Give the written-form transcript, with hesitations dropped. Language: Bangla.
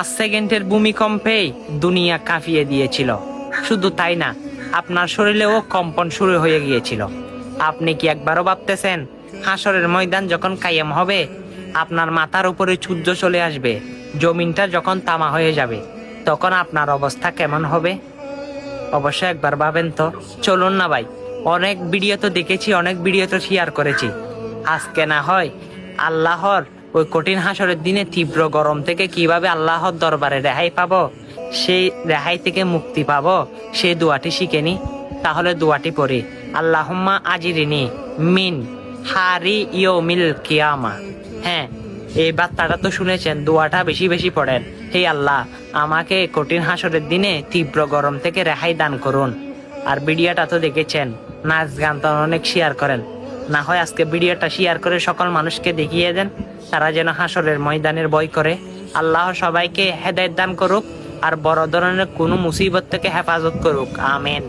5 সেকেন্ডের ভূমিকম্পেই দুনিয়া কাঁপিয়ে দিয়েছিল। শুধু তাই না, আপনার শরীরেও কম্পন শুরু হয়ে গিয়েছিল। আপনি কি একবারও ভাবতেছেন হাসরের ময়দান যখন কায়েম হবে, আপনার মাথার উপরে সূর্য চলে আসবে, জমিনটা যখন তামা হয়ে যাবে, তখন আপনার অবস্থা কেমন হবে? অবশ্যই একবার ভাবেন তো। চলুন না ভাই, অনেক ভিডিও তো দেখেছি, অনেক ভিডিও তো শেয়ার করেছি। আজকে না হয় আল্লাহর ওই কঠিন হাসরের দিনে তীব্র গরম থেকে কিভাবে আল্লাহর দরবারে রেহাই পাবো, সেই রেহাই থেকে মুক্তি পাবো, সেই দোয়াটি শিখে নি। তাহলে দোয়াটি পড়ি, আল্লাহুম্মা আজিরিনি মিন হারি ইয়ৌমিল কিয়ামা। হ্যাঁ, এই বার্তাটা তো শুনেছেন, দোয়াটা বেশি বেশি পড়েন। হে আল্লাহ, আমাকে কঠিন হাসরের দিনে তীব্র গরম থেকে রেহাই দান করুন। আর ভিডিওটা তো দেখেছেন, নাচ গান তো অনেক শেয়ার করেন। না হয় আজকে ভিডিওটা শেয়ার করে সকল মানুষকে দেখিয়ে দেন, তারা যেন হাসরের ময়দানের ভয় করে। আল্লাহ সবাইকে হেদায়েত দান করুক আর বড় ধরনের কোনো মুসিবত থেকে হেফাজত করুক। আমিন।